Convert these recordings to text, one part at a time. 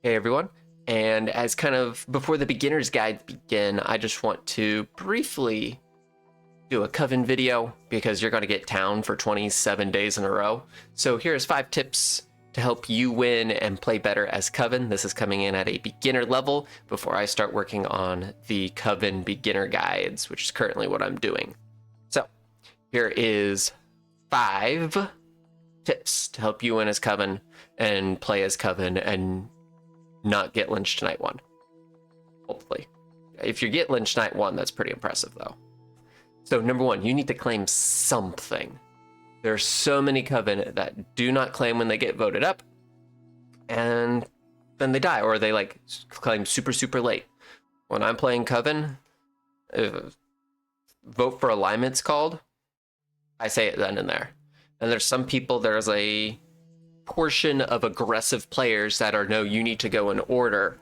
Hey everyone, and as kind of before the beginner's guide begin, I just want to briefly do a Coven video because you're going to get town for 27 days in a row. So here's 5 tips to help you win and play better as Coven. This is coming in at a beginner level before I start working on the Coven beginner guides, which is currently what I'm doing. So here is 5 tips to help you win as Coven and play as Coven and not get lynched night 1. Hopefully. If you get lynched night 1, that's pretty impressive though. So number 1, you need to claim something. There are so many Coven that do not claim when they get voted up, and then they die, or they like claim super late. When I'm playing Coven, vote for alignment's called, I say it then and there. And there's some people, there's a portion of aggressive players that are, no, you need to go in order,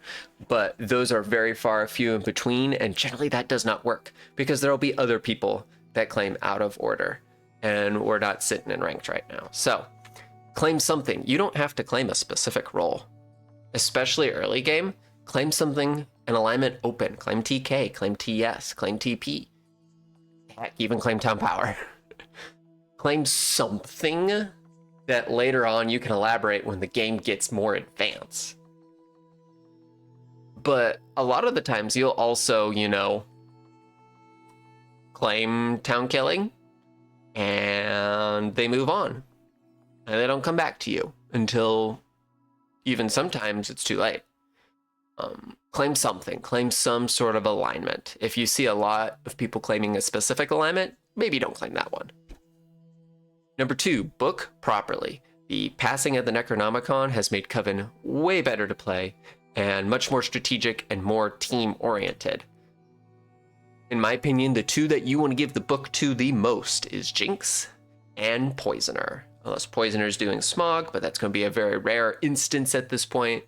but those are very few in between, and generally that does not work because there'll be other people that claim out of order, and we're not sitting in ranked right now. So claim something. You don't have to claim a specific role, especially early game. Claim something, an alignment open. Claim TK, claim TS, claim TP. Heck, even claim town power. Claim something that later on you can elaborate when the game gets more advanced. But a lot of the times you'll also, claim town killing and they move on and they don't come back to you until even sometimes it's too late. Claim something, claim some sort of alignment. If you see a lot of people claiming a specific alignment, maybe don't claim that one. Number 2, book properly. The passing of the Necronomicon has made Coven way better to play and much more strategic and more team-oriented. In my opinion, the 2 that you want to give the book to the most is Jinx and Poisoner. Unless Poisoner is doing Smog, but that's going to be a very rare instance at this point.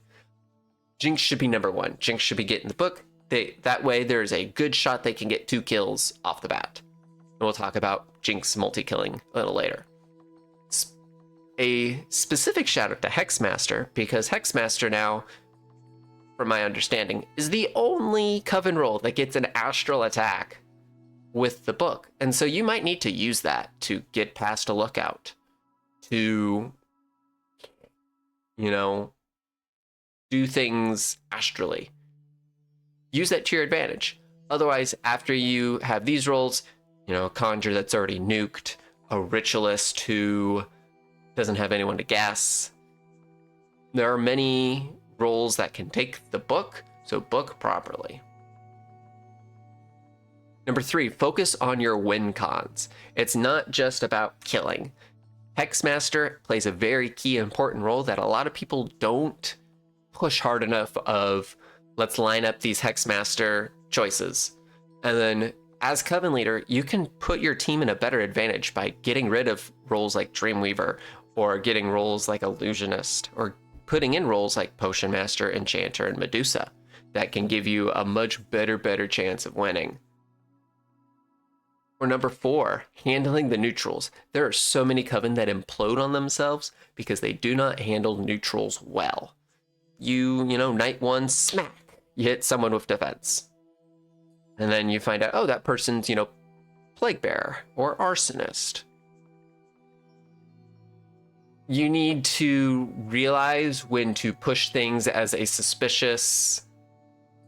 Jinx should be number 1. Jinx should be getting the book. That way there's a good shot they can get 2 kills off the bat. And we'll talk about Jinx multi-killing a little later. A specific shout out to Hexmaster, because Hexmaster now, from my understanding, is the only Coven role that gets an astral attack with the book. And so you might need to use that to get past a lookout, to, do things astrally. Use that to your advantage. Otherwise, after you have these roles, a conjure that's already nuked, a ritualist who doesn't have anyone to guess. There are many roles that can take the book, so book properly. Number 3, focus on your win cons. It's not just about killing. Hexmaster plays a very key important role that a lot of people don't push hard enough of, let's line up these Hexmaster choices. And then as Coven leader, you can put your team in a better advantage by getting rid of roles like Dreamweaver, or getting roles like Illusionist, or putting in roles like Potion Master, Enchanter, and Medusa that can give you a much better chance of winning. Or number 4, handling the neutrals. There are so many Coven that implode on themselves because they do not handle neutrals well. Night 1, smack, you hit someone with defense. And then you find out, oh, that person's, Plague Bearer or Arsonist. You need to realize when to push things as a suspicious,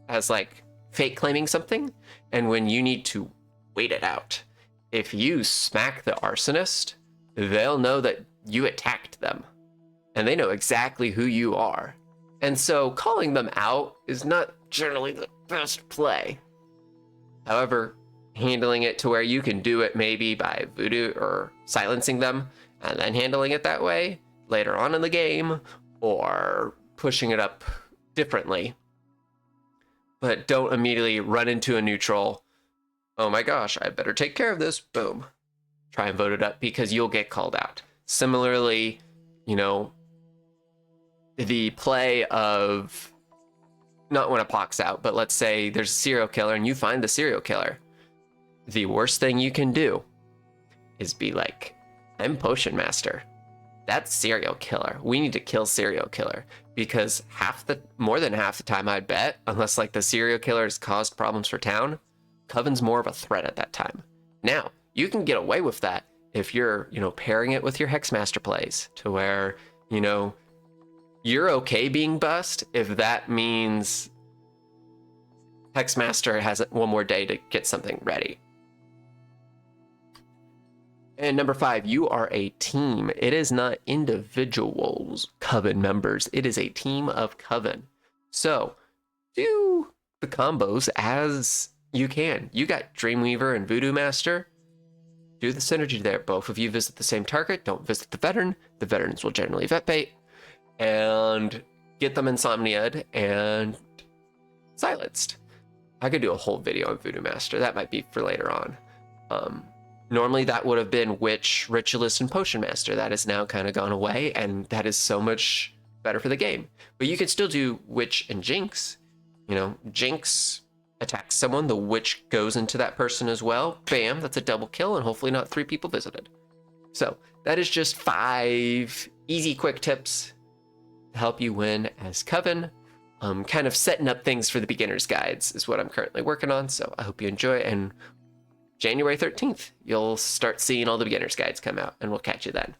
as like fake claiming something, and when you need to wait it out. If you smack the Arsonist, they'll know that you attacked them, and they know exactly who you are. And so calling them out is not generally the best play. However, handling it to where you can do it maybe by voodoo or silencing them, and then handling it that way later on in the game, or pushing it up differently. But don't immediately run into a neutral. Oh my gosh, I better take care of this. Boom. Try and vote it up because you'll get called out. Similarly, the play of, not when a pox out, but let's say there's a serial killer and you find the serial killer. The worst thing you can do is be like, I'm Potion Master. That's serial killer. We need to kill serial killer. because more than half the time, I'd bet, unless like the serial killers caused problems for town, Coven's more of a threat at that time. Now, you can get away with that if you're, pairing it with your Hexmaster plays to where, you're okay being bust if that means Hexmaster has one more day to get something ready. And number 5, you are a team. It is not individuals, Coven members. It is a team of Coven. So do the combos as you can. You got Dreamweaver and Voodoo Master. Do the synergy there. Both of you visit the same target. Don't visit the veteran. The veterans will generally vet bait. And get them Insomnia'd and silenced. I could do a whole video on Voodoo Master. That might be for later on. Normally that would have been Witch, Ritualist, and Potion Master. That has now kind of gone away, and that is so much better for the game. But you could still do Witch and Jinx. Jinx attacks someone, the Witch goes into that person as well. Bam, that's a double kill, and hopefully not 3 people visited. So that is just 5 easy, quick tips to help you win as Coven. Kind of setting up things for the beginner's guides is what I'm currently working on, so I hope you enjoy it, and January 13th, you'll start seeing all the beginner's guides come out, and we'll catch you then.